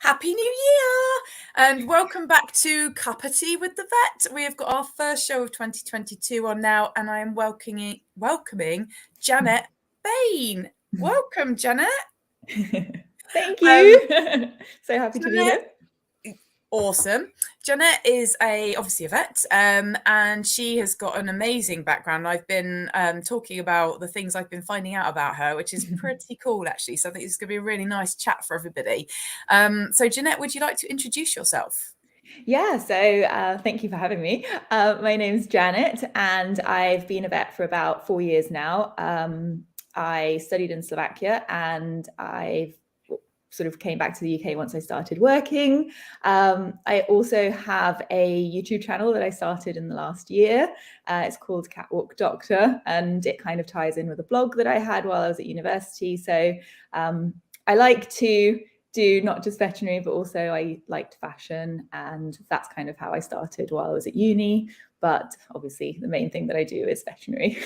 Happy New Year and welcome back to Cuppa Tea with the Vet. We have got our first show of 2022 on now, and I am welcoming Janet Bain. Welcome, Janet. Thank you. So happy to be here. Awesome. Janet is obviously a vet, and she has got an amazing background. I've been talking about the things I've been finding out about her, which is pretty cool, actually. So I think it's going to be a really nice chat for everybody. So Janet, would you like to introduce yourself? Yeah, so thank you for having me. My name's Janet, and I've been a vet for about 4 years now. I studied in Slovakia, and I've sort of came back to the UK once I started working. I also have a YouTube channel that I started in the last year. It's called Catwalk Doctor, and it kind of ties in with a blog that I had while I was at university. So I like to do not just veterinary, but also I liked fashion, and that's kind of how I started while I was at uni. But obviously the main thing that I do is veterinary.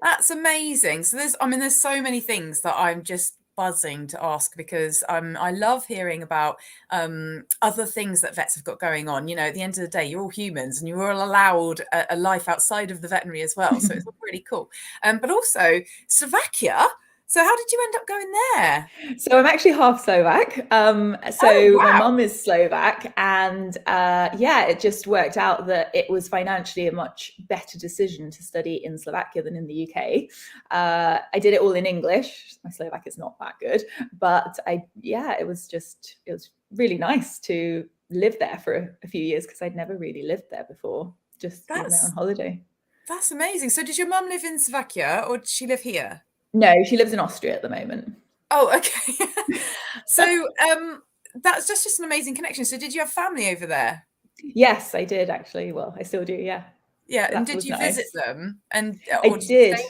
That's amazing. So there's so many things that I'm just buzzing to ask, because I love hearing about other things that vets have got going on. You know, at the end of the day, you're all humans and you're all allowed a life outside of the veterinary as well. So it's all really cool. But also Slovakia. So how did you end up going there? So I'm actually half Slovak. Wow. My mum is Slovak, and it just worked out that it was financially a much better decision to study in Slovakia than in the UK. I did it all in English. My Slovak is not that good, but it was really nice to live there for a few years, because I'd never really lived there before, just been there on holiday. That's amazing. So did your mum live in Slovakia, or did she live here? No, she lives in Austria at the moment. Oh, okay. So that's just an amazing connection. So did you have family over there? Yes, I did, actually. Well, I still do, yeah. Yeah, and did you visit them? And I did.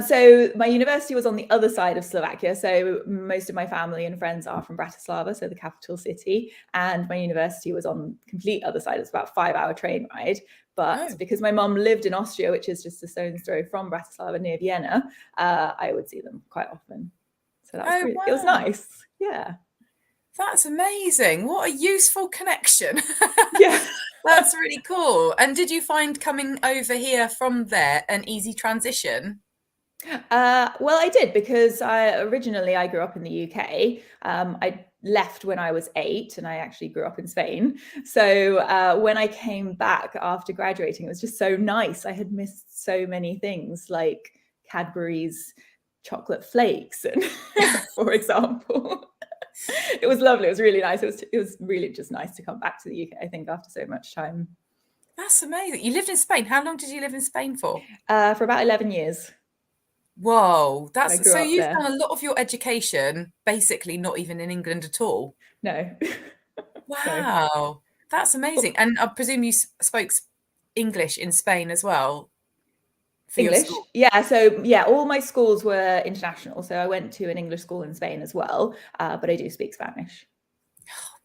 So my university was on the other side of Slovakia. So most of my family and friends are from Bratislava, so the capital city. And my university was on the complete other side. It's about a 5-hour train ride. But because my mum lived in Austria, which is just a stone's throw from Bratislava near Vienna, I would see them quite often. So that was it was nice. Yeah. That's amazing. What a useful connection. Yeah. That's really cool. And did you find coming over here from there an easy transition? Well, I did, because originally I grew up in the UK. I left when I was 8, and I actually grew up in Spain. So when I came back after graduating, it was just so nice. I had missed so many things, like Cadbury's chocolate flakes, and for example. It was lovely. It was really nice. It was really just nice to come back to the UK, I think, after so much time. That's amazing. You lived in Spain. How long did you live in Spain for? For about 11 years. Whoa, so you've done a lot of your education basically not even in England at all. No. Wow, no. That's amazing. And I presume you spoke English in Spain as well. English, yeah. So yeah, all my schools were international. So I went to an English school in Spain as well, but I do speak Spanish.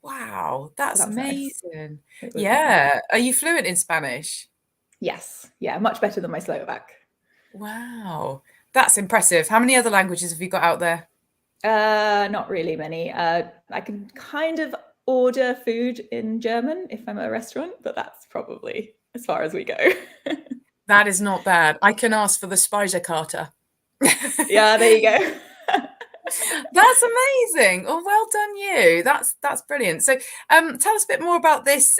Wow, that's amazing. Nice. Yeah. Nice. Are you fluent in Spanish? Yes. Yeah, much better than my Slovak. Wow, that's impressive. How many other languages have you got out there? Not really many. I can kind of order food in German if I'm at a restaurant, but that's probably as far as we go. That is not bad. I can ask for the Speisekarte. Yeah, there you go. That's amazing. Oh, well done you. That's brilliant. So tell us a bit more about this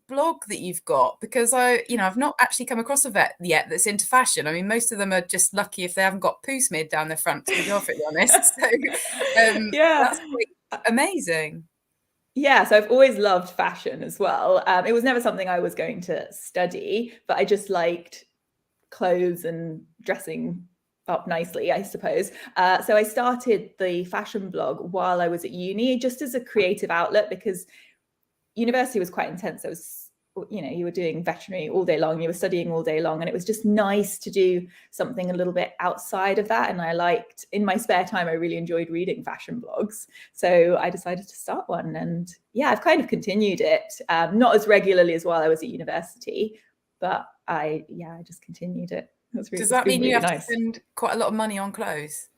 blog that you've got, because I've not actually come across a vet yet that's into fashion. I mean, most of them are just lucky if they haven't got poo smeared down their front, to be perfectly honest. So that's amazing. Yeah, so I've always loved fashion as well. It was never something I was going to study, but I just liked clothes and dressing up nicely, I suppose. So I started the fashion blog while I was at uni, just as a creative outlet, because university was quite intense. You were doing veterinary all day long, you were studying all day long, and it was just nice to do something a little bit outside of that. And I liked, in my spare time, I really enjoyed reading fashion blogs. So I decided to start one, and yeah, I've kind of continued it, not as regularly as while I was at university, but I just continued it. Does that mean you have to spend quite a lot of money on clothes?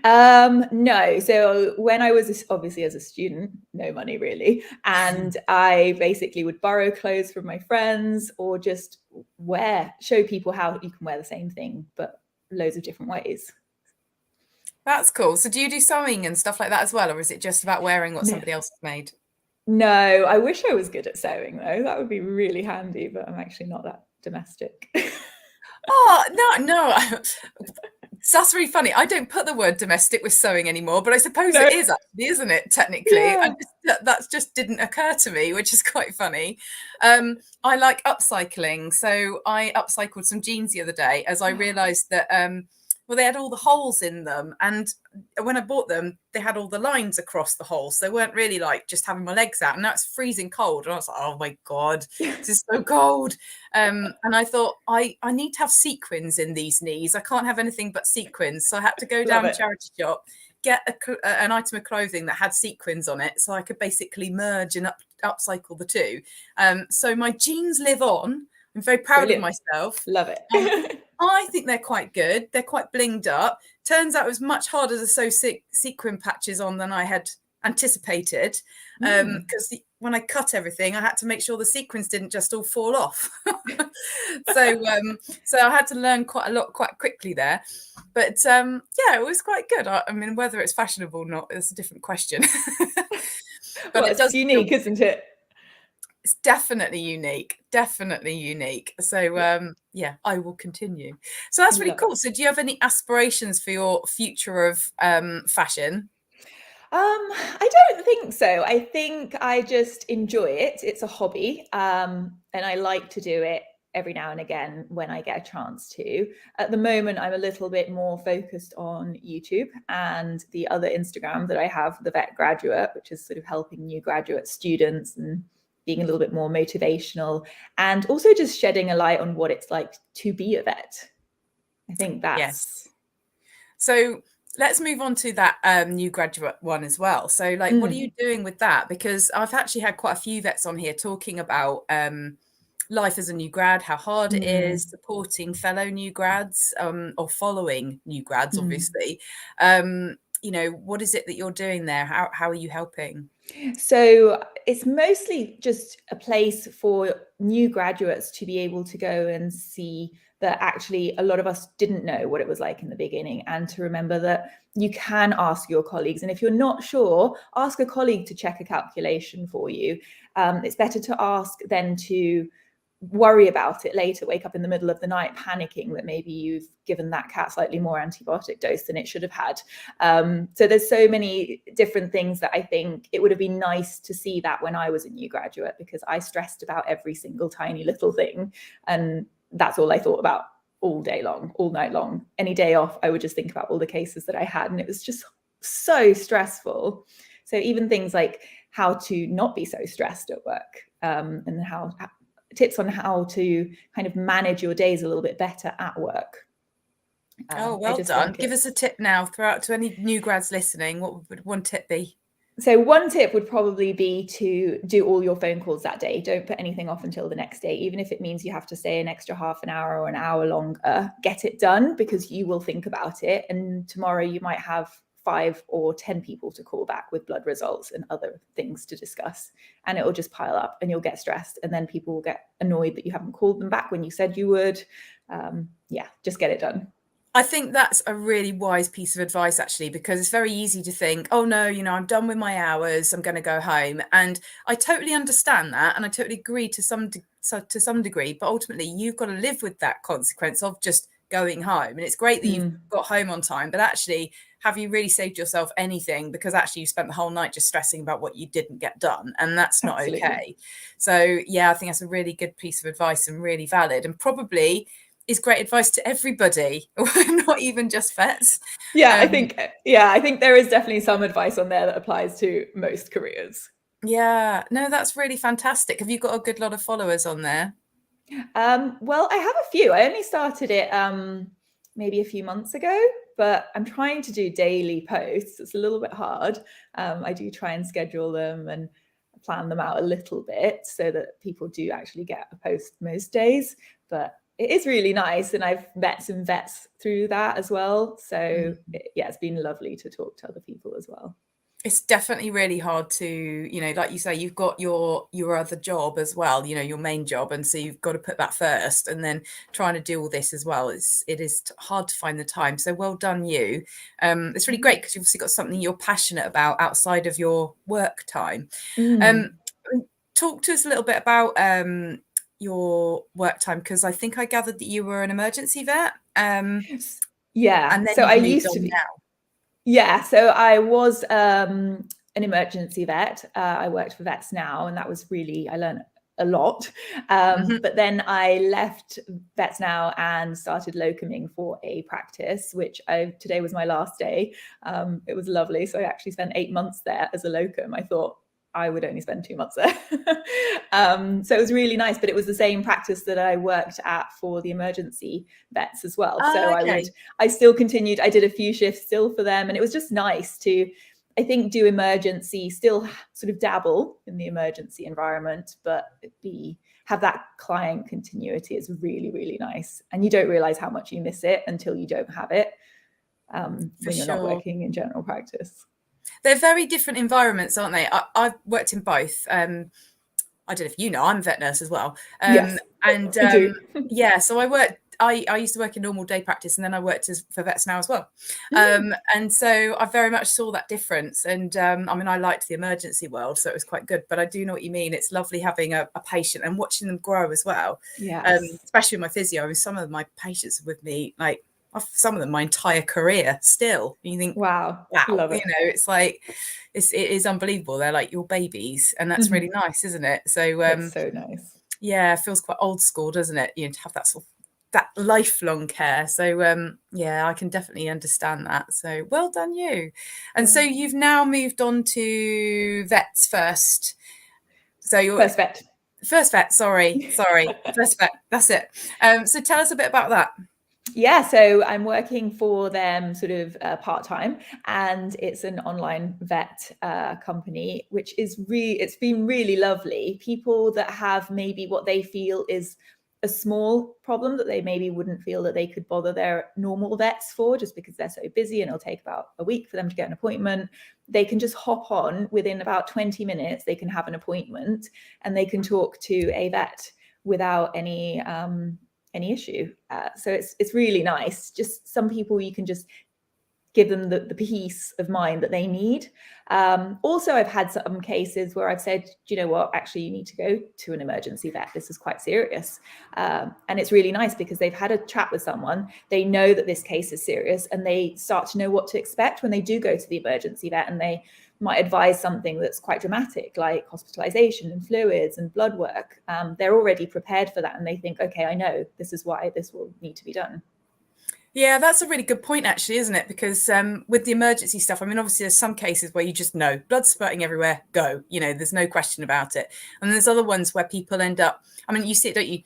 No. So when I was obviously as a student, no money really. And I basically would borrow clothes from my friends or just show people how you can wear the same thing, but loads of different ways. That's cool. So do you do sewing and stuff like that as well, or is it just about wearing what No. somebody else has made? No, I wish I was good at sewing though. That would be really handy, but I'm actually not that domestic. Oh, no. So that's really funny. I don't put the word domestic with sewing anymore, but I suppose No. it is actually, isn't it? Technically, Yeah. that just didn't occur to me, which is quite funny. I like upcycling, so I upcycled some jeans the other day as I realised that well, they had all the holes in them, and when I bought them, they had all the lines across the holes. So they weren't really like just having my legs out, and now it's freezing cold, and I was like, oh my god, this is so cold. And I thought I need to have sequins in these knees. I can't have anything but sequins. So I had to go Love down it. charity shop, get an item of clothing that had sequins on it, so I could basically merge and upcycle the two. So my jeans live on. I'm very proud of Brilliant. myself. Love it. I think they're quite good. They're quite blinged up. Turns out it was much harder to sew sequin patches on than I had anticipated, because when I cut everything, I had to make sure the sequins didn't just all fall off. so I had to learn quite a lot quite quickly there. But yeah, it was quite good. I mean, whether it's fashionable or not is a different question. But Well, it it's does unique, feel, isn't it? it's definitely unique. Definitely unique. So yeah, I will continue. So that's really Love it. cool. So do you have any aspirations for your future of fashion? I don't think so. I think I just enjoy it. It's a hobby. And I like to do it every now and again when I get a chance to. At the moment, I'm a little bit more focused on YouTube and the other Instagram that I have, the Vet Graduate, which is sort of helping new graduate students and being a little bit more motivational, and also just shedding a light on what it's like to be a vet. I think that's Yes. So let's move on to that new graduate one as well. So like, what are you doing with that? Because I've actually had quite a few vets on here talking about life as a new grad, how hard it is, supporting fellow new grads, or following new grads, obviously. You know, what is it that you're doing there? How are you helping? So it's mostly just a place for new graduates to be able to go and see that actually a lot of us didn't know what it was like in the beginning, and to remember that you can ask your colleagues. And if you're not sure, ask a colleague to check a calculation for you. It's better to ask than to worry about it later, wake up in the middle of the night panicking that maybe you've given that cat slightly more antibiotic dose than it should have had. So there's so many different things that I think it would have been nice to see that when I was a new graduate, because I stressed about every single tiny little thing, and that's all I thought about all day long, all night long. Any day off, I would just think about all the cases that I had, and it was just so stressful. So even things like how to not be so stressed at work, and how tips on how to kind of manage your days a little bit better at work. Oh, well done. Give us a tip now, throw out to any new grads listening. What would one tip be? So one tip would probably be to do all your phone calls that day. Don't put anything off until the next day, even if it means you have to stay an extra half an hour or an hour longer. Get it done, because you will think about it. And tomorrow you might have 5 or 10 people to call back with blood results and other things to discuss. And it will just pile up and you'll get stressed. And then people will get annoyed that you haven't called them back when you said you would. Yeah, just get it done. I think that's a really wise piece of advice, actually, because it's very easy to think, oh, no, you know, I'm done with my hours, I'm going to go home. And I totally understand that. And I totally agree to some degree. But ultimately, you've got to live with that consequence of just going home. And it's great that you've got home on time. But actually, have you really saved yourself anything? Because actually, you spent the whole night just stressing about what you didn't get done. And that's not okay. So, yeah, I think that's a really good piece of advice and really valid, and probably is great advice to everybody, not even just vets. I think there is definitely some advice on there that applies to most careers. Yeah, no, that's really fantastic. Have you got a good lot of followers on there? Well, I have a few. I only started it maybe a few months ago, but I'm trying to do daily posts. It's a little bit hard. I do try and schedule them and plan them out a little bit so that people do actually get a post most days. But it is really nice. And I've met some vets through that as well. So yeah, it's been lovely to talk to other people as well. It's definitely really hard to, you know, like you say, you've got your other job as well, you know, your main job, and so you've got to put that first, and then trying to do all this as well. It is hard to find the time. So well done you. It's really great because you've obviously got something you're passionate about outside of your work time. Talk to us a little bit about your work time, because I think I gathered that you were an emergency vet. Yeah. And then So I you've moved used to on be. now. Yeah, so I was an emergency vet. I worked for Vets Now, and that was really, I learned a lot. But then I left Vets Now and started locuming for a practice, which today was my last day. It was lovely. So I actually spent 8 months there as a locum. I thought I would only spend 2 months there. So it was really nice, but it was the same practice that I worked at for the emergency vets as well. So I still continued, I did a few shifts still for them, and it was just nice to, I think, do emergency, still sort of dabble in the emergency environment, but have that client continuity is really, really nice. And you don't realize how much you miss it until you don't have it when you're not working in general practice. They're very different environments, aren't they? I've worked in both. I don't know if you know, I'm a vet nurse as well. Yes, and I do. Yeah, so I used to work in normal day practice, and then I worked for Vets Now as well. And so I very much saw that difference. And I mean, I liked the emergency world, so it was quite good. But I do know what you mean. It's lovely having a patient and watching them grow as well. Yes. Especially with my physio. I mean, some of my patients are with me, like some of them my entire career still. And you think, wow, love it. You know, it's like it is unbelievable. They're like your babies, and that's really nice, isn't it? So it's so nice. Yeah, it feels quite old school, doesn't it? You know, to have that sort of that lifelong care. So yeah, I can definitely understand that. So well done you. And so you've now moved on to Vets First. So you're First Vet. Sorry, First Vet. That's it. So tell us a bit about that. Yeah, so I'm working for them sort of part-time, and it's an online vet company, which is it's been really lovely. People that have maybe what they feel is a small problem that they maybe wouldn't feel that they could bother their normal vets for, just because they're so busy and it'll take about a week for them to get an appointment. They can just hop on within about 20 minutes. They can have an appointment and they can talk to a vet without any issue. So it's really nice. Just some people, you can just give them the peace of mind that they need. Also, I've had some cases where I've said, do you know what, actually you need to go to an emergency vet. This is quite serious. And it's really nice because they've had a chat with someone. They know that this case is serious, and they start to know what to expect when they do go to the emergency vet, and they might advise something that's quite dramatic, like hospitalization and fluids and blood work. They're already prepared for that, and they think, okay, I know this is why this will need to be done. Yeah, that's a really good point, actually, isn't it? Because with the emergency stuff, I mean, obviously there's some cases where you just know blood spurting everywhere, go, you know, there's no question about it. And there's other ones where people end up, I mean, you see it, don't you?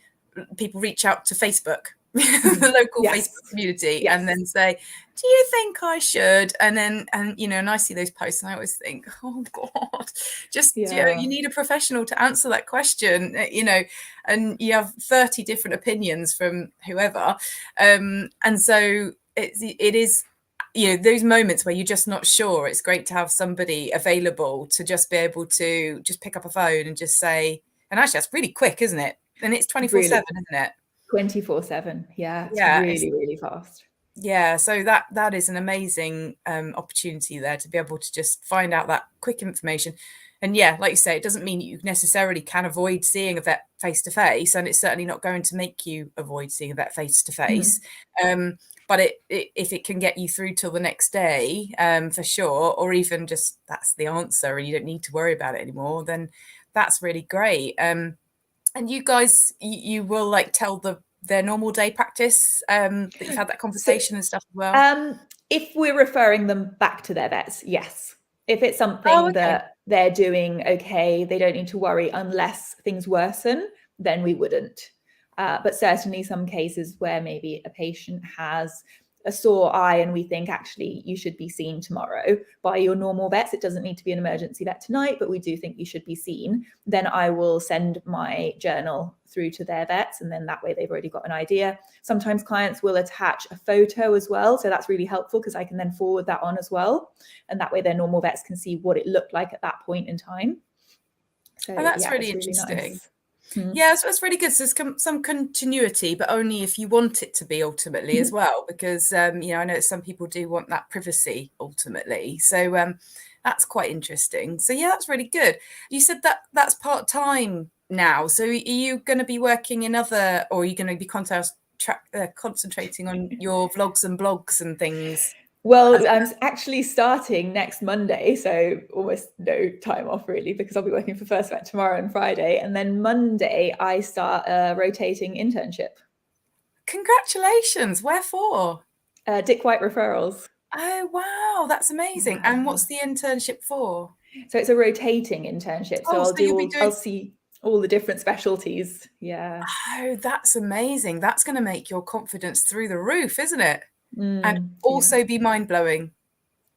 People reach out to Facebook, the local Facebook community, and then say, do you think I should? And you know, and I see those posts and I always think, oh God, just, you know, you need a professional to answer that question, you know, and you have 30 different opinions from whoever. And so it is, you know, those moments where you're just not sure, it's great to have somebody available to just be able to just pick up a phone and just say, and actually that's really quick, isn't it? And it's 24/7, isn't it? 24/7. Yeah, it's really, really fast. Yeah, so that is an amazing opportunity there to be able to just find out that quick information. And yeah, like you say, it doesn't mean you necessarily can avoid seeing a vet face to face, and it's certainly not going to make you avoid seeing a vet face to face. But if it can get you through till the next day, for sure, or even just that's the answer and you don't need to worry about it anymore, then that's really great. And you guys, you will like tell their normal day practice that you've had that conversation and stuff as well? If we're referring them back to their vets, yes. If it's something that they're doing okay, they don't need to worry unless things worsen, then we wouldn't. But certainly some cases where maybe a patient has a sore eye and we think actually you should be seen tomorrow by your normal vets, it doesn't need to be an emergency vet tonight, but we do think you should be seen, then I will send my journal through to their vets, and then that way they've already got an idea. Sometimes clients will attach a photo as well, so that's really helpful because I can then forward that on as well, and that way their normal vets can see what it looked like at that point in time. So that's yeah, really it's really interesting. nice. Yeah, so it's really good. So there's some continuity, but only if you want it to be ultimately as well, because you know, I know some people do want that privacy ultimately. So that's quite interesting. So yeah, that's really good. You said that that's part-time now. So are you going to be working in other, or are you going to be concentrating on your vlogs and blogs and things? Well, I'm actually starting next Monday, so almost no time off really, because I'll be working for First Vet tomorrow and Friday, and then Monday I start a rotating internship. Congratulations. Where for? Dick White referrals. Oh, wow. That's amazing. Yeah. And what's the internship for? So it's a rotating internship. So Oh, so you'll be I'll doing. see all the different specialties. Yeah. Oh, that's amazing. That's going to make your confidence through the roof, isn't it? And Yeah. also be mind-blowing.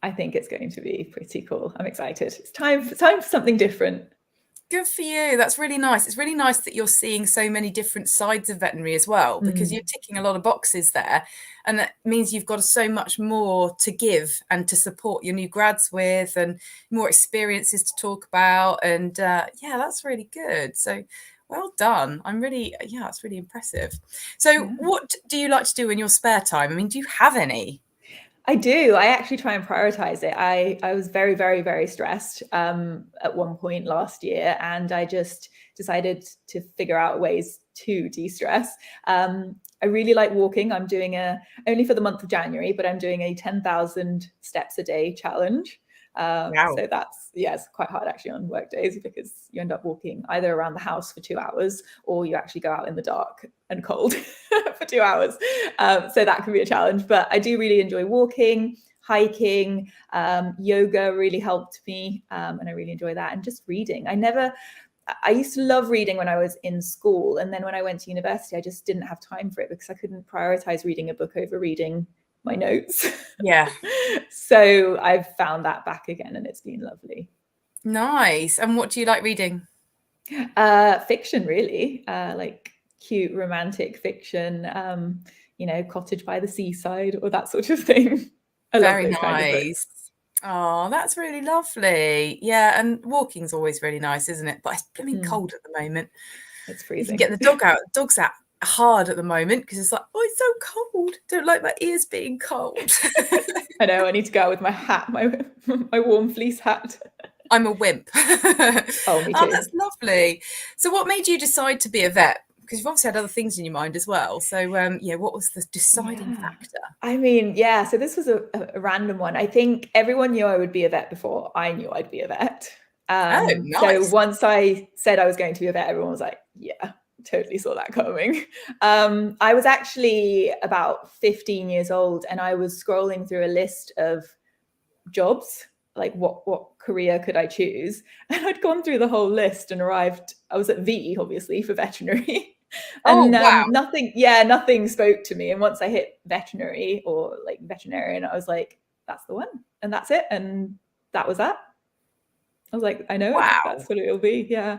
I think it's going to be pretty cool. I'm excited. It's time for something different. Good for you. That's really nice. It's really nice that you're seeing so many different sides of veterinary as well, because you're ticking a lot of boxes there. And that means you've got so much more to give and to support your new grads with, and more experiences to talk about. And yeah, that's really good. So well done. Yeah, it's really impressive. So what do you like to do in your spare time? I mean, do you have any? I do. I actually try and prioritize it. I was very, very, very stressed at one point last year, and I just decided to figure out ways to de-stress. I really like walking. I'm doing only for the month of January, but I'm doing a 10,000 steps a day challenge. Wow. So it's quite hard actually on work days, because you end up walking either around the house for 2 hours, or you actually go out in the dark and cold for 2 hours. So that can be a challenge, but I do really enjoy walking, hiking, yoga really helped me. And I really enjoy that. And just reading. I used to love reading when I was in school. And then when I went to university, I just didn't have time for it because I couldn't prioritize reading a book over reading my notes. Yeah. So I've found that back again, and it's been lovely. Nice. And what do you like reading? Fiction, really, like cute romantic fiction, Cottage by the Seaside or that sort of thing. I love Very those kind of books. nice. Oh, that's really lovely. Yeah, and walking's always really nice, isn't it? But it's blooming cold at the moment. It's You can freezing. get the dog out. The dog's out hard at the moment because it's like, oh, it's so cold. Don't like my ears being cold. I know. I need to go out with my hat, my warm fleece hat. I'm a wimp. Oh, me too. Oh, that's lovely. So what made you decide to be a vet? Because you've obviously had other things in your mind as well. So yeah, what was the deciding factor? I mean, yeah, so this was a random one. I think everyone knew I would be a vet before I knew I'd be a vet. Oh, So nice. once I said I was going to be a vet, everyone was like, yeah, totally saw that coming. I was actually about 15 years old, and I was scrolling through a list of jobs, like what career could I choose? And I'd gone through the whole list and arrived, I was at V, obviously, for veterinary. Oh, And wow. nothing spoke to me. And once I hit veterinary or like veterinarian, I was like, that's the one. And that's it. And that was that. I was like, I know that's what it'll be. Yeah.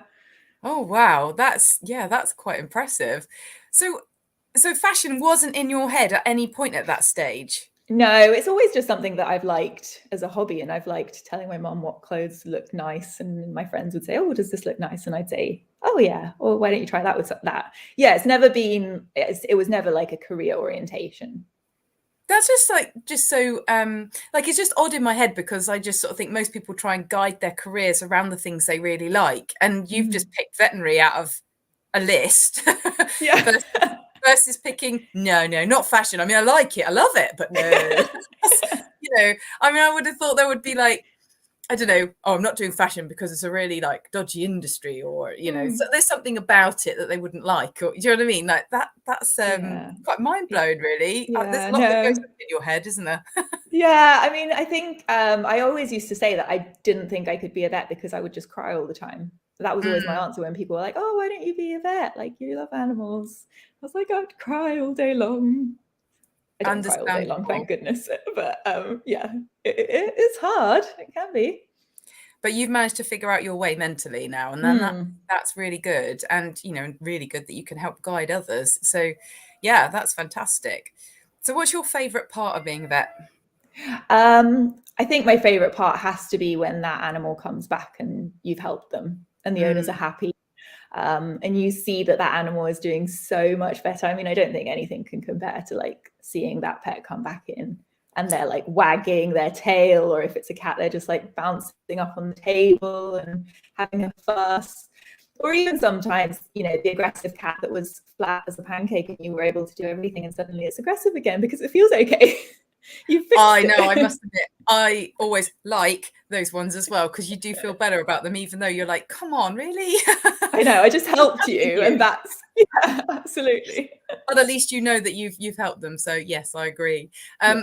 Oh, wow. That's quite impressive. So fashion wasn't in your head at any point at that stage? No, it's always just something that I've liked as a hobby. And I've liked telling my mum what clothes look nice. And my friends would say, oh, does this look nice? And I'd say, oh, yeah. Or why don't you try that with that? Yeah, it was never like a career orientation. That's just so like it's just odd in my head, because I just sort of think most people try and guide their careers around the things they really like, and you've just picked veterinary out of a list. Yeah. versus picking no, not fashion. I mean, I like it, I love it, but no. I mean, I would have thought there would be like, I don't know, oh, I'm not doing fashion because it's a really like dodgy industry, or so there's something about it that they wouldn't like, or do you know what I mean? Like that's quite mind blowing, really. There's a lot that goes on in your head, isn't there? Yeah, I mean, I think I always used to say that I didn't think I could be a vet because I would just cry all the time. That was always my answer when people were like, oh, why don't you be a vet? Like, you love animals. I was like, I'd cry all day long. I don't cry all day long, thank goodness. But yeah, it's hard. It can be. But you've managed to figure out your way mentally now, and then that's really good, and really good that you can help guide others. So yeah, that's fantastic. So what's your favorite part of being a vet? I think my favorite part has to be when that animal comes back and you've helped them and the owners are happy. And you see that that animal is doing so much better. I mean, I don't think anything can compare to like seeing that pet come back in and they're like wagging their tail, or if it's a cat, they're just like bouncing up on the table and having a fuss. Or even sometimes, the aggressive cat that was flat as a pancake and you were able to do everything and suddenly it's aggressive again because it feels okay. I know, I must admit, I always like those ones as well, because you do feel better about them, even though you're like, come on, really? I know, I just helped you. And that's, yeah, absolutely. But at least you know that you've helped them. So yes, I agree.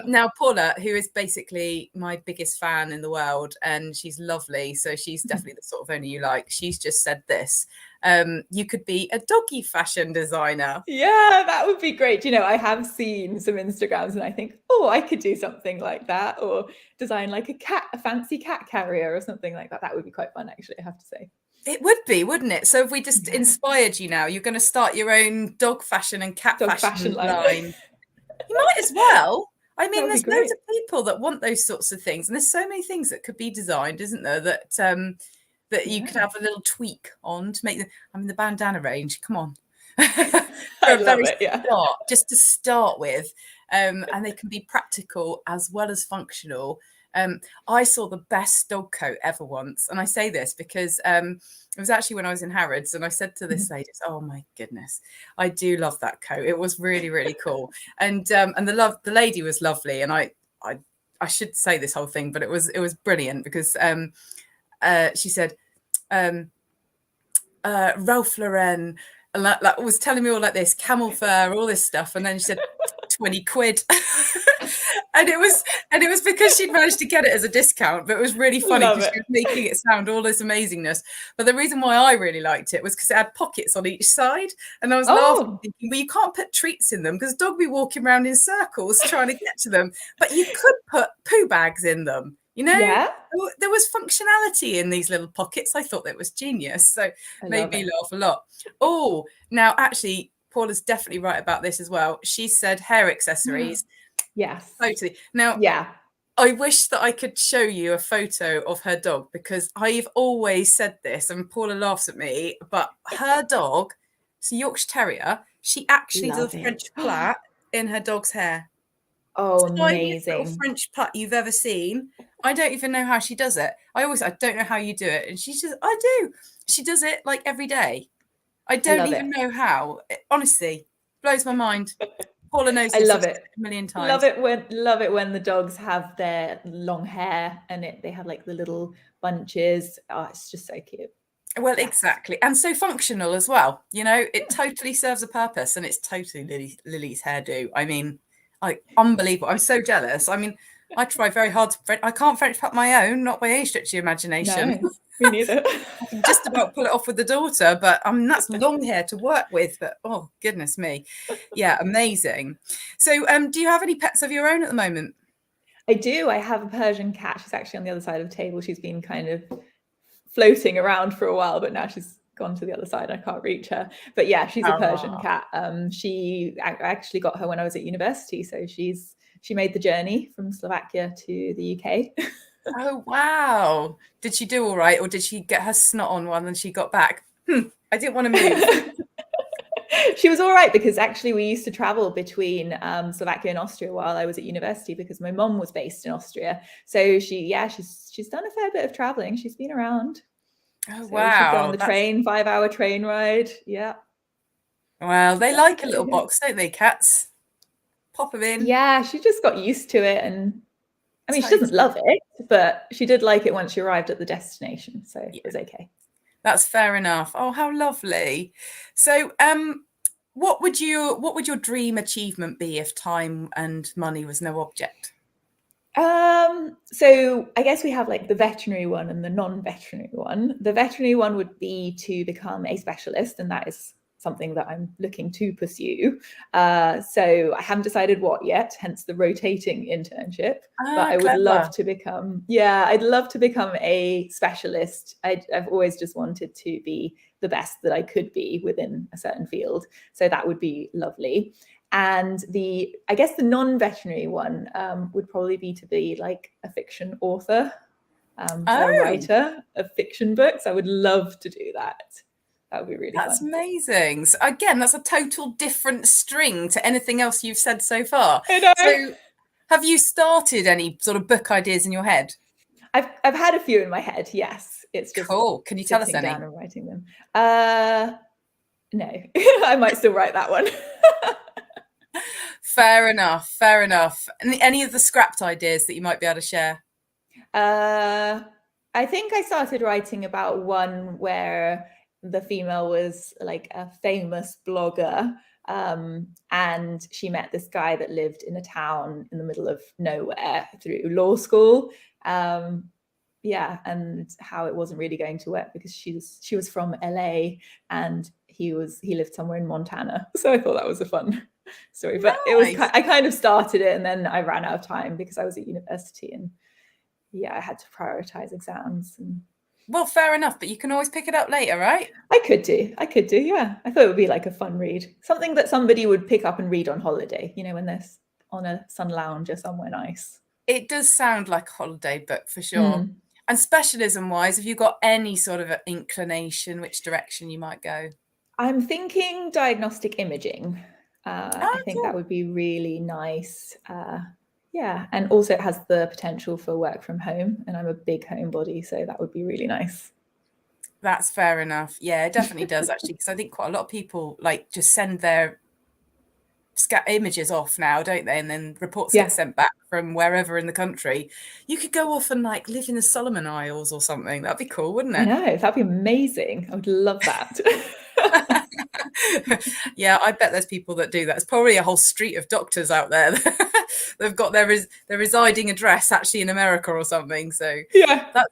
Now, Paula, who is basically my biggest fan in the world, and she's lovely. So she's definitely the sort of owner you like. She's just said this. You could be a doggy fashion designer. Yeah, that would be great. I have seen some Instagrams and I think, oh, I could do something like that, or design like a fancy cat carrier or something like that. That would be quite fun, actually, I have to say. It would be, wouldn't it? So if we just inspired you now, you're going to start your own dog fashion and cat fashion line. You might as well. I mean, there's loads of people that want those sorts of things, and there's so many things that could be designed, isn't there? That you could have a little tweak on to make them. I mean, the bandana range. Come on, I love it. Yeah, just to start with, and they can be practical as well as functional. I saw the best dog coat ever once, and I say this because it was actually when I was in Harrods, and I said to this lady, "Oh my goodness, I do love that coat. It was really, really cool." And the lady was lovely, and I should say this whole thing, but it was brilliant because she said, Ralph Lauren, and like was telling me all like this camel fur, all this stuff, and then she said 20 quid. And it was because she'd managed to get it as a discount, but it was really funny because she was making it sound all this amazingness. But the reason why I really liked it was because it had pockets on each side, and I was laughing, thinking, well, you can't put treats in them because dog be walking around in circles trying to get to them, but you could put poo bags in them. There was functionality in these little pockets. I thought that was genius. So made me laugh a lot. Oh, now actually, Paula's definitely right about this as well. She said hair accessories. Yes. Totally. Now, I wish that I could show you a photo of her dog, because I've always said this, and Paula laughs at me, but her dog, it's a Yorkshire Terrier, she actually does a French plait in her dog's hair. Oh, amazing. Little French plait you've ever seen. I don't even know how she does it. I don't know how you do it. And she says, I do. She does it like every day. I don't even know how. It honestly blows my mind. Paula knows this. I love it a million times. Love it when the dogs have their long hair and they have like the little bunches. Oh, it's just so cute. Well, exactly. And so functional as well. It totally serves a purpose, and it's totally Lily's hairdo. I mean, unbelievable. I'm so jealous. I mean, I try very hard I can't French plait my own, not by any stretch of the imagination. No, me neither. I can just about pull it off with the daughter, but that's long hair to work with. But oh goodness me, yeah, amazing. So, do you have any pets of your own at the moment? I do. I have a Persian cat. She's actually on the other side of the table. She's been kind of floating around for a while, but now she's gone to the other side. I can't reach her. But yeah, she's a Persian cat. I actually got her when I was at university, so she made the journey from Slovakia to the UK. Oh, wow. Did she do all right, or did she get her snot on one and she got back? I didn't want to move. She was all right, because actually we used to travel between Slovakia and Austria while I was at university, because my mom was based in Austria. So she's done a fair bit of traveling. She's been around. Oh, so wow. She's gone on the train, 5-hour train ride. Yeah. Well, they like a little box, don't they, cats? Pop them in. Yeah, she just got used to it, and I mean, she doesn't love it, but she did like it once she arrived at the destination, so it was okay. That's fair enough. Oh, how lovely. So, what would your dream achievement be if time and money was no object? So I guess we have like the veterinary one and the non-veterinary one. The veterinary one would be to become a specialist, and that is something that I'm looking to pursue. So I haven't decided what yet, hence the rotating internship. But I would love to become, I'd love to become a specialist. I've always just wanted to be the best that I could be within a certain field. So that would be lovely. And I guess the non-veterinary one would probably be to be like a fiction author, a writer of fiction books. I would love to do that. That would be really fun. That's amazing. So again, that's a total different string to anything else you've said so far. I know. So have you started any sort of book ideas in your head? I've had a few in my head, yes. It's just cool. Can you tell us any? Down and writing them. No, I might still write that one. Fair enough. Fair enough. And any of the scrapped ideas that you might be able to share? I think I started writing about one where the female was like a famous blogger, and she met this guy that lived in a town in the middle of nowhere through law school. And how it wasn't really going to work because she was from LA and he lived somewhere in Montana. So I thought that was a fun story. But nice. I kind of started it and then I ran out of time because I was at university and I had to prioritize exams. Well, fair enough, but you can always pick it up later, right? I could do, yeah. I thought it would be like a fun read. Something that somebody would pick up and read on holiday, when they're on a sun lounge or somewhere nice. It does sound like a holiday book for sure. And specialism-wise, have you got any sort of inclination which direction you might go? I'm thinking diagnostic imaging. I think that would be really nice. And also it has the potential for work from home, and I'm a big homebody, so that would be really nice. That's fair enough. Yeah, it definitely does actually, because I think quite a lot of people like just send their images off now, don't they? And then reports get sent back from wherever in the country. You could go off and like live in the Solomon Isles or something. That'd be cool, wouldn't it? I know, that'd be amazing. I would love that. Yeah, I bet there's people that do that. It's probably a whole street of doctors out there. They've got their residing address actually in America or something. So that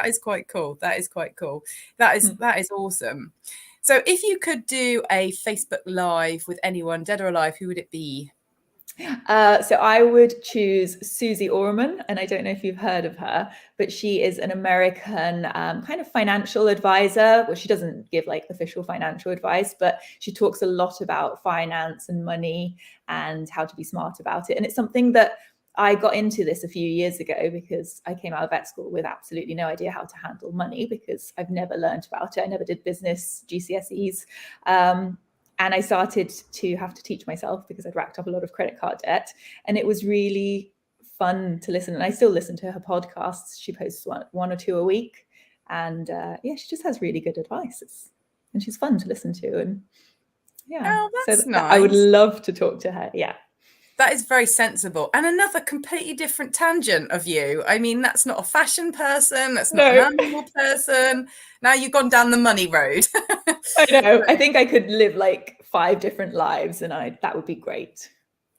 is quite cool. That is quite cool. That is awesome. So if you could do a Facebook Live with anyone, dead or alive, who would it be? So I would choose Susie Orman, and I don't know if you've heard of her, but she is an American kind of financial advisor. Well, she doesn't give like official financial advice, but she talks a lot about finance and money and how to be smart about it. And it's something that I got into this a few years ago because I came out of vet school with absolutely no idea how to handle money because I've never learned about it. I never did business GCSEs. And I started to have to teach myself because I'd racked up a lot of credit card debt. And it was really fun to listen. And I still listen to her podcasts. She posts one or two a week. And she just has really good advice. And she's fun to listen to. And that's nice. I would love to talk to her. Yeah. That is very sensible. And another completely different tangent of you. I mean, that's not a fashion person. That's not an animal person. Now you've gone down the money road. I know. I think I could live like 5 different lives and that would be great.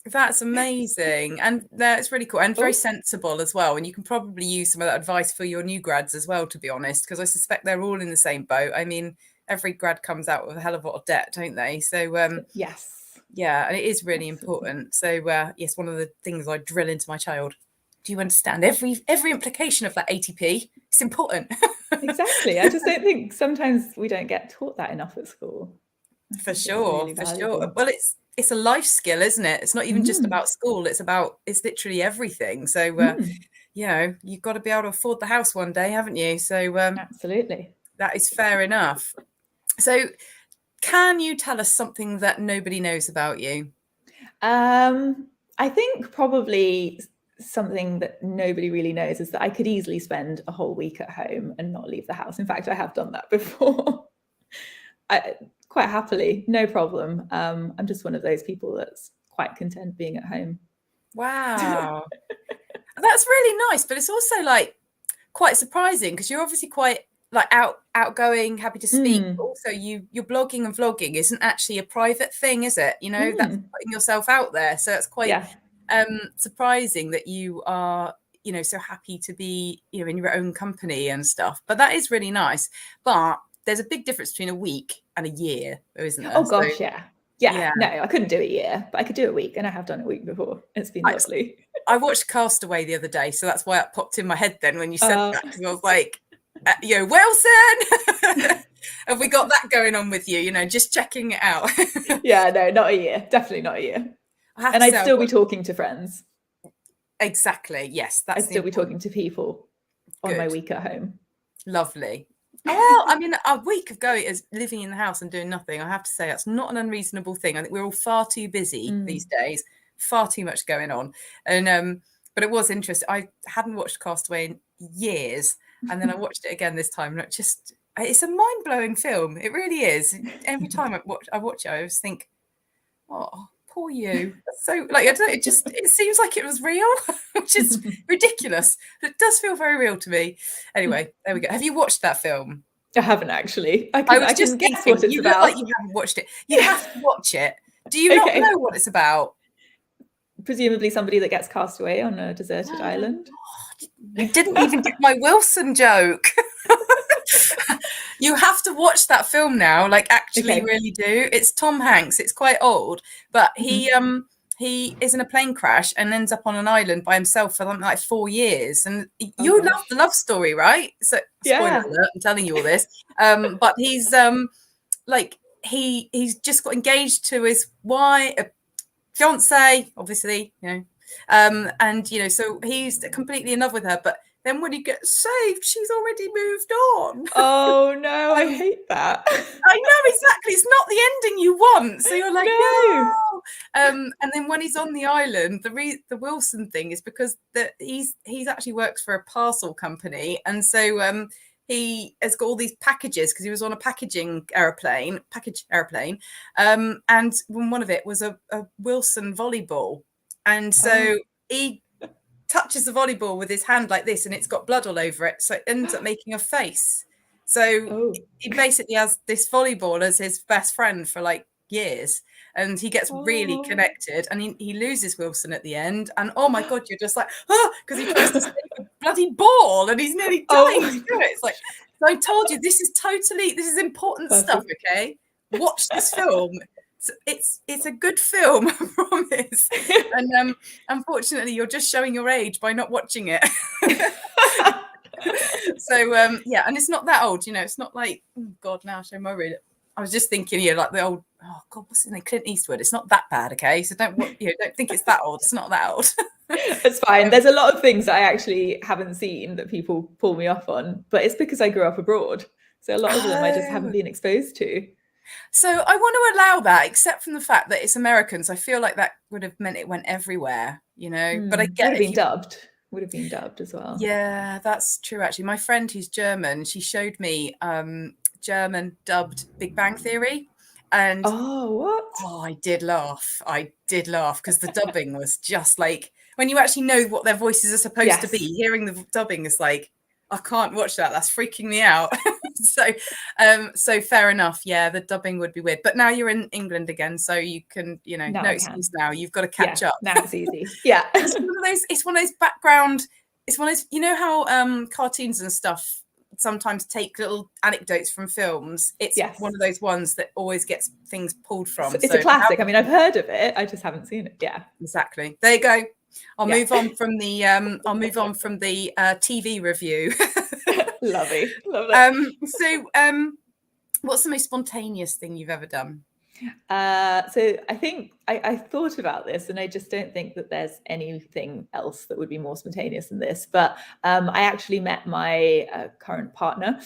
That's amazing. And that's really cool and very sensible as well. And you can probably use some of that advice for your new grads as well, to be honest, because I suspect they're all in the same boat. I mean, every grad comes out with a hell of a lot of debt, don't they? So, yes. Yeah, and it is really important. So, yes, one of the things I drill into my child. Do you understand every implication of that ATP? It's important. Exactly. I just don't think sometimes we don't get taught that enough at school. For sure. Well, it's a life skill, isn't it? It's not even just about school. It's literally everything. So, you've got to be able to afford the house one day, haven't you? So, absolutely. That is fair enough. So, can you tell us something that nobody knows about you? I think probably something that nobody really knows is that I could easily spend a whole week at home and not leave the house. In fact, I have done that before. Quite happily, no problem. I'm just one of those people that's quite content being at home. Wow. That's really nice, but it's also like quite surprising because you're obviously quite like outgoing, happy to speak. But also your blogging and vlogging isn't actually a private thing, is it? That's putting yourself out there. So it's quite surprising that you are, so happy to be, in your own company and stuff. But that is really nice. But there's a big difference between a week and a year, isn't there? Oh gosh, So, yeah. No, I couldn't do a year, but I could do a week, and I have done a week before. It's been lovely. I watched Castaway the other day, so that's why it popped in my head then when you said that, because I was like, Wilson, have we got that going on with you? Just checking it out. Yeah, no, not a year. Definitely not a year. And I'd still be talking to friends. Exactly. Yes, I'd still be talking to people on my week at home. Lovely. Well, I mean, a week of living in the house and doing nothing, I have to say that's not an unreasonable thing. I think we're all far too busy these days, far too much going on. And but it was interesting. I hadn't watched Castaway in years, and then I watched it again this time, and it's a mind-blowing film. It really is. Every time I watch it, I always think, oh, poor you. So like, I don't know, it seems like it was real, which is ridiculous. But it does feel very real to me. Anyway, there we go. Have you watched that film? I haven't actually. I was just guess thinking, what it's you about. look like you haven't watched it. You have to watch it. Do you not know what it's about? Presumably somebody that gets cast away on a deserted island. You didn't even get my Wilson joke. You have to watch that film now, like actually really do. It's Tom Hanks. It's quite old, but he is in a plane crash and ends up on an island by himself for something like 4 years. And you love the love story, right? So spoiler alert, I'm telling you all this. But he's like he's just got engaged to his fiance, obviously, and so he's completely in love with her, but then when he gets saved, she's already moved on. Oh no, I hate that. I know, exactly. It's not the ending you want. So you're like, no. And then when he's on the island, the Wilson thing is because he's actually works for a parcel company, and so he has got all these packages because he was on a package airplane, and one of it was a Wilson volleyball, and so he touches the volleyball with his hand like this, and it's got blood all over it, so it ends up making a face. So he basically has this volleyball as his best friend for like years, and he gets really connected, and he loses Wilson at the end, and oh my god, you're just like, because he tries to save a bloody ball and he's nearly dying to do it. It's like, so I told you, this is important stuff, okay? Watch this film. It's a good film, I promise. And unfortunately, you're just showing your age by not watching it. So and it's not that old, it's not like, oh god, now I'll show my read it. I was just thinking, like the old, oh god, what's his name, Clint Eastwood. It's not that bad, okay? So don't think it's that old. It's not that old. It's fine. There's a lot of things I actually haven't seen that people pull me off on, but it's because I grew up abroad, so a lot of them I just haven't been exposed to. So I want to allow that, except from the fact that it's Americans. I feel like that would have meant it went everywhere, But I get would have been dubbed as well. Yeah, that's true. Actually, my friend who's German, she showed me German dubbed Big Bang Theory, and I did laugh because the dubbing was just like, when you actually know what their voices are supposed to be, hearing the dubbing is like, I can't watch that. That's freaking me out. So fair enough. Yeah, the dubbing would be weird. But now you're in England again, so you can, no excuse now. You've got to catch up. Now it's easy. Yeah. It's one of those background. It's one of those, how cartoons and stuff sometimes take little anecdotes from films. It's one of those ones that always gets things pulled from. It's a classic. I mean, I've heard of it. I just haven't seen it. Yeah. Exactly. There you go. I'll move on from the TV review. Lovely. So what's the most spontaneous thing you've ever done? So I think I thought about this, and I just don't think that there's anything else that would be more spontaneous than this. But I actually met my current partner.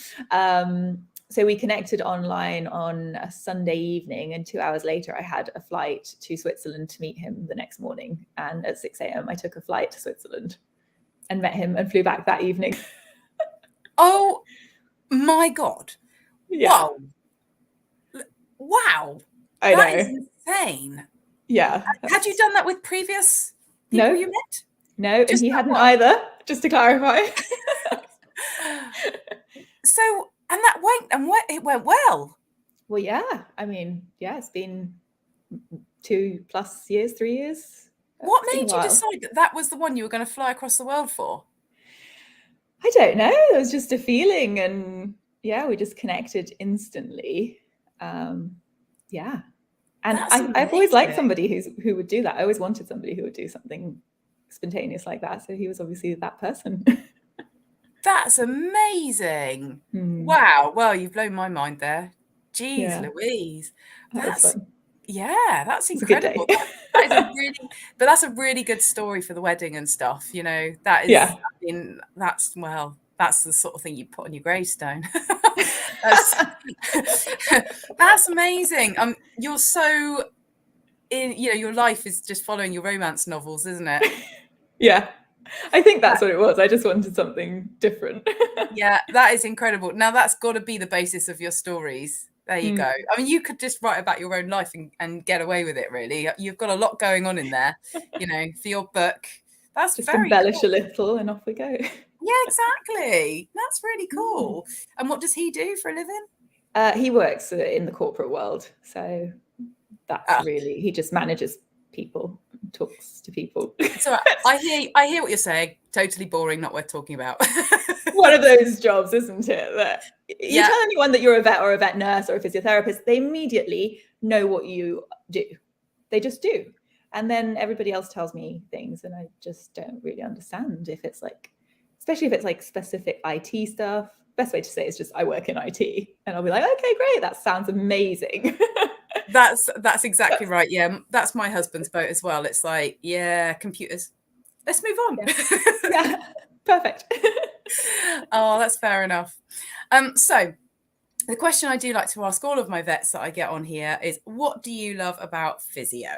So we connected online on a Sunday evening, and 2 hours later, I had a flight to Switzerland to meet him the next morning. And at 6 a.m., I took a flight to Switzerland and met him and flew back that evening. Oh my God. Yeah. Wow. I know. That is insane. Yeah. Had you done that with previous people you met? No, and he hadn't either, just to clarify. So, and it went well. Well, yeah. I mean, yeah, it's been 2+ years, 3 years. What made you decide that was the one you were going to fly across the world for? I don't know. It was just a feeling, and yeah, we just connected instantly. Yeah. And That's I've always liked amazing. somebody who would do that. I always wanted somebody who would do something spontaneous like that. So he was obviously that person. That's amazing. Hmm. Wow. Well, you've blown my mind there. Jeez Yeah, Louise. that was That's, fun. yeah, that's It's a good day. incredible. That is a really, but that's a really good story for the wedding and stuff. You know, that is, Yeah. I mean, that's, well, that's the sort of thing you put on your gravestone. That's, that's amazing. You're so in, you know, your life is just following your romance novels, isn't it? Yeah. I think that's what it was. I just wanted something different. Yeah, that is incredible. Now that's got to be the basis of your stories. There you go. Mm. I mean, you could just write about your own life and get away with it, really. You've got a lot going on in there, you know, for your book. That's Just very embellish cool. a little and off we go. Yeah, exactly. That's really cool. And what does he do for a living? He works in the corporate world. So that's really, he just manages people, talks to people. So I hear what you're saying. Totally boring, not worth talking about. One of those jobs, isn't it? That you Yeah. tell anyone that you're a vet or a vet nurse or a physiotherapist, they immediately know what you do. They just do. And then everybody else tells me things and I just don't really understand if it's like, especially if it's like specific IT stuff. Best way to say it is just I work in IT and I'll be like, okay, great. That sounds amazing. That's exactly right. Yeah, that's my husband's boat as well. It's like, yeah, computers. Let's move on. Yeah, perfect. Oh, that's fair enough. So the question I do like to ask all of my vets that I get on here is, what do you love about physio?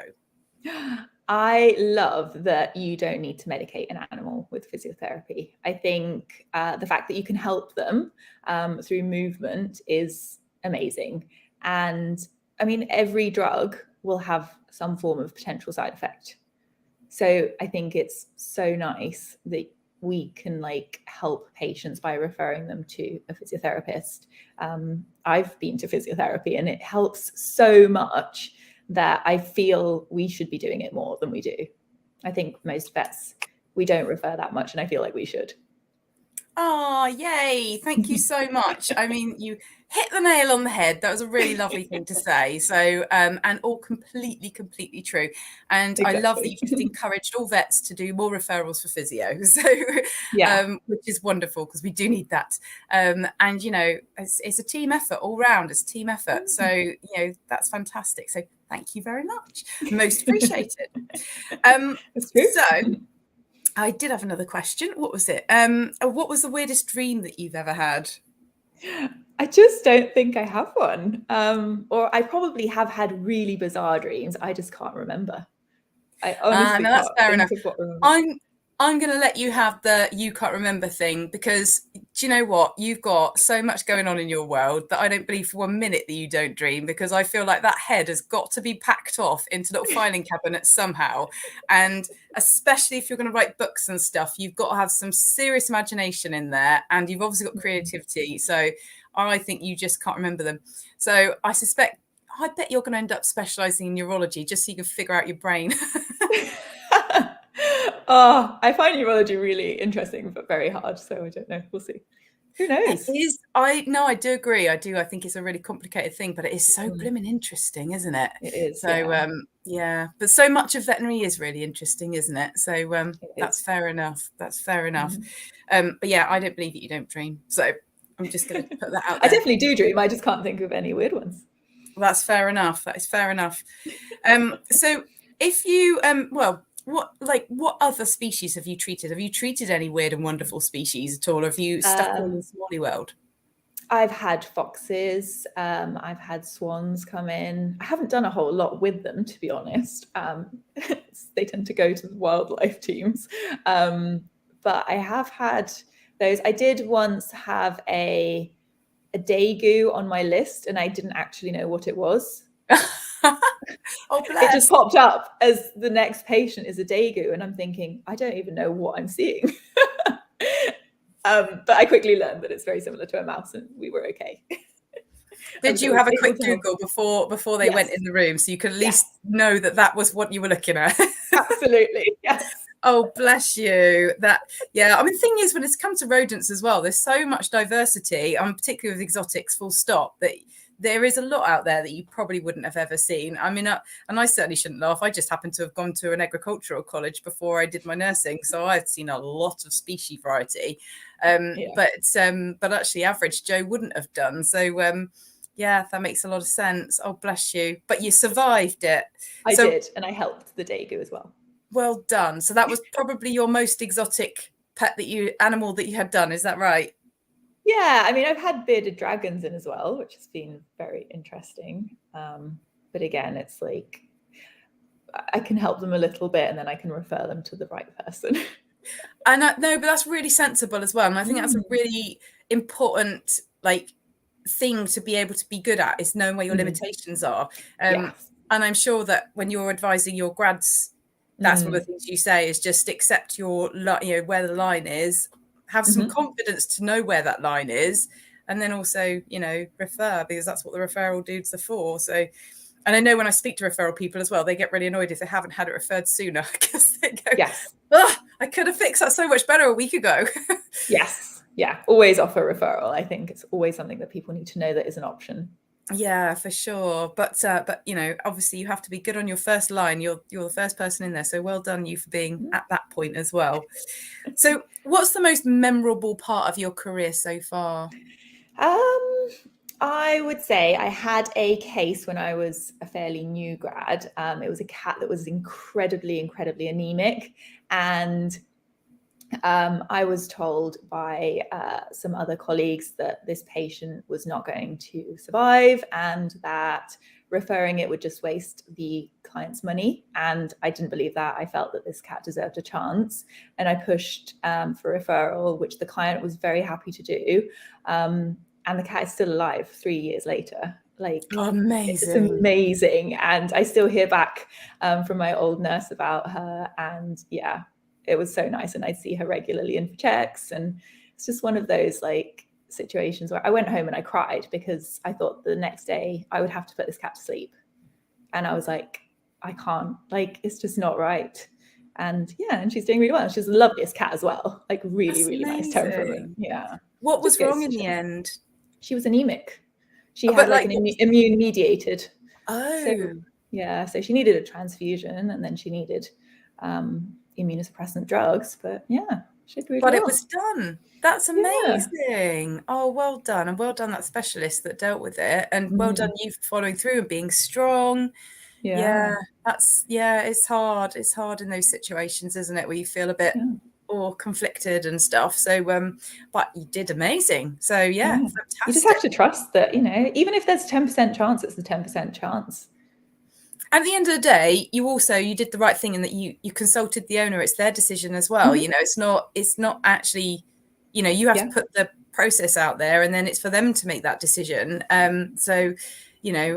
I love that you don't need to medicate an animal with physiotherapy. I think the fact that you can help them through movement is amazing. And I mean, every drug will have some form of potential side effect. So I think it's so nice that we can like help patients by referring them to a physiotherapist. I've been to physiotherapy and it helps so much that I feel we should be doing it more than we do. I think most vets, we don't refer that much, and I feel like we should. Oh, yay. Thank you so much. I mean, you hit the nail on the head. That was a really lovely thing to say. So, and all completely true. And I love that Exactly. you've just encouraged all vets to do more referrals for physio. So, Yeah. which is wonderful because we do need that. And, you know, it's a team effort all round. It's a team effort. So, you know, that's fantastic. So thank you very much. Most appreciated. That's true. So, I did have another question. What was it? What was the weirdest dream that you've ever had? I just don't think I have one. Or I probably have had really bizarre dreams. I just can't remember. I honestly No, that's can't fair think enough. of what remember. I'm going to let you have the you can't remember thing because do you know what? You've got so much going on in your world that I don't believe for 1 minute that you don't dream, because I feel like that head has got to be packed off into little filing cabinets somehow. And especially if you're going to write books and stuff, you've got to have some serious imagination in there, and you've obviously got creativity. So I think you just can't remember them. So I bet you're going to end up specializing in neurology just so you can figure out your brain. Oh, I find neurology really interesting, but very hard. So I don't know. We'll see. Who knows? It is. I do agree. I think it's a really complicated thing, but it is so blooming interesting, isn't it? It is. So yeah. But so much of veterinary is really interesting, isn't it? So that's Is. fair enough. That's fair enough. But yeah, I don't believe that you don't dream. So I'm just going to put that out I there. definitely do dream. I just can't think of any weird ones. That's fair enough. That is fair enough. So if you what other species have you treated? Have you treated any weird and wonderful species at all? Or have you stuck all in the Smalley world? I've had foxes. I've had swans come in. I haven't done a whole lot with them, to be honest. They tend to go to the wildlife teams. But I have had those. I did once have a daegu on my list, and I didn't actually know what it was. Oh, bless. It just popped up as the next patient is a daegu, and I'm thinking, I don't even know what I'm seeing. But I quickly learned that it's very similar to a mouse, and we were okay. Did you have a quick Google before they went in the room, so you could at least know that was what you were looking at? Absolutely, yes. Oh, bless you. Yeah. I mean, the thing is, when it's come to rodents as well, there's so much diversity, particularly with exotics, full stop, that there is a lot out there that you probably wouldn't have ever seen. I mean, and I certainly shouldn't laugh. I just happened to have gone to an agricultural college before I did my nursing, so I've seen a lot of species variety. But actually, average Joe wouldn't have done. So yeah, that makes a lot of sense. Oh, bless you. But you survived it. I did, and I helped the Daegu as well. Well done. So that was probably your most exotic animal that you had done. Is that right? Yeah, I mean, I've had bearded dragons in as well, which has been very interesting. But again, it's like I can help them a little bit, and then I can refer them to the right person. And no, but that's really sensible as well. And I think that's a really important thing to be able to be good at, is knowing where your limitations are. Yes. And I'm sure that when you're advising your grads, that's one of the things you say is just accept where the line is, have some confidence to know where that line is, and then also, refer, because that's what the referral dudes are for. So, and I know when I speak to referral people as well, they get really annoyed if they haven't had it referred sooner, because they go, yes, I could have fixed that so much better a week ago. Yes. Yeah. Always offer referral. I think it's always something that people need to know that is an option. Yeah, for sure. But obviously you have to be good on your first line. You're the first person in there. So well done you for being at that point as well. So what's the most memorable part of your career so far? I would say I had a case when I was a fairly new grad. It was a cat that was incredibly anemic, and I was told by some other colleagues that this patient was not going to survive, and that referring it would just waste the client's money. And I didn't believe that. I felt that this cat deserved a chance, and I pushed for referral, which the client was very happy to do. And the cat is still alive 3 years later. Amazing. It's amazing. And I still hear back from my old nurse about her. And yeah, it was so nice. And I'd see her regularly in for checks. And it's just one of those situations where I went home and I cried, because I thought the next day I would have to put this cat to sleep. And I was like, I can't, it's just not right. And yeah, and she's doing really well. She's the loveliest cat as well. Really nice temperament. Yeah. What was wrong in the end? She was anemic. She had an immune mediated. Oh. So she needed a transfusion, and then she needed immunosuppressant drugs. But yeah, she did really well. But it was done. That's amazing. Yeah. Oh, well done. And well done that specialist that dealt with it. And well done you for following through and being strong. Yeah. It's hard. It's hard in those situations, isn't it, where you feel a bit conflicted and stuff. So but you did amazing. So fantastic. You just have to trust that, even if there's a 10% chance, it's a 10% chance. At the end of the day, you did the right thing in that you consulted the owner. It's their decision as well. It's not actually, you have to put the process out there, and then it's for them to make that decision. So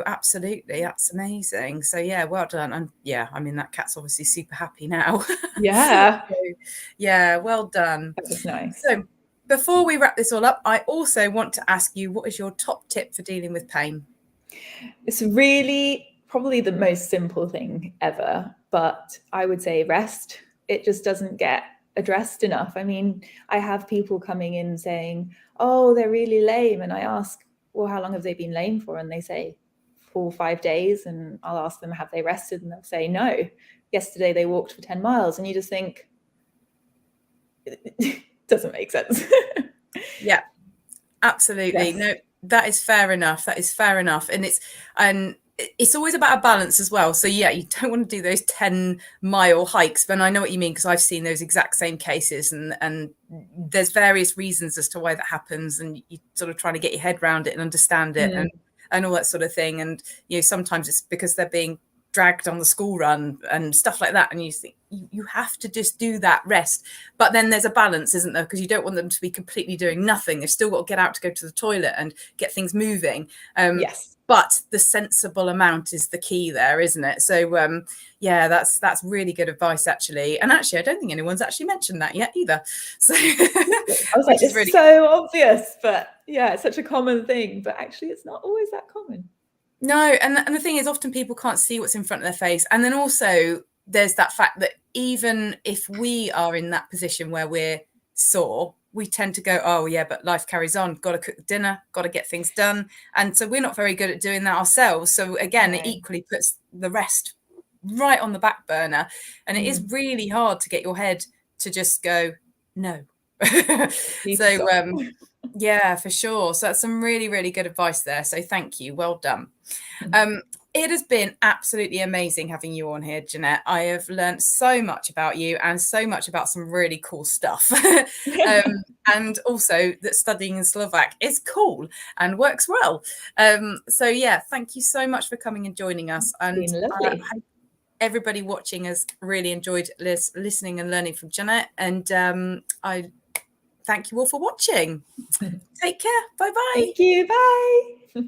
absolutely, that's amazing. So yeah, well done. And yeah, I mean, that cat's obviously super happy now. Yeah. So, yeah, well done. That was nice. So before we wrap this all up, I also want to ask you, what is your top tip for dealing with pain? It's really probably the most simple thing ever, but I would say rest. It just doesn't get addressed enough. I mean, I have people coming in saying, oh, they're really lame. And I ask, well, how long have they been lame for? And they say 4 or 5 days. And I'll ask them, have they rested? And they'll say, no. Yesterday they walked for 10 miles. And you just think, it doesn't make sense. Yeah, absolutely. Yes. No, that is fair enough. And it's always about a balance as well. So yeah, you don't want to do those 10-mile hikes, but I know what you mean, because I've seen those exact same cases, and there's various reasons as to why that happens, and you sort of trying to get your head around it and understand it and all that sort of thing. And sometimes it's because they're being dragged on the school run and stuff like that, and you think you have to just do that rest. But then there's a balance, isn't there? Because you don't want them to be completely doing nothing. They've still got to get out to go to the toilet and get things moving. Yes. But the sensible amount is the key there, isn't it? So yeah, that's really good advice, actually. And actually, I don't think anyone's actually mentioned that yet either. So I was like, it's really so obvious, but yeah, it's such a common thing. But actually, it's not always that common. No, and the thing is, often people can't see what's in front of their face. And then also, there's that fact that even if we are in that position where we're sore, we tend to go, oh yeah, but life carries on, got to cook the dinner, got to get things done. And so we're not very good at doing that ourselves. So again, it equally puts the rest right on the back burner. And it is really hard to get your head to just go, no. So yeah, for sure. So that's some really, really good advice there. So thank you. Well done. It has been absolutely amazing having you on here, Janet. I have learned so much about you and so much about some really cool stuff. And also that studying in Slovak is cool and works well. So yeah, thank you so much for coming and joining us. And it's been lovely. Everybody watching has really enjoyed listening and learning from Janet. And I thank you all for watching. Take care. Bye-bye. Thank you. Bye.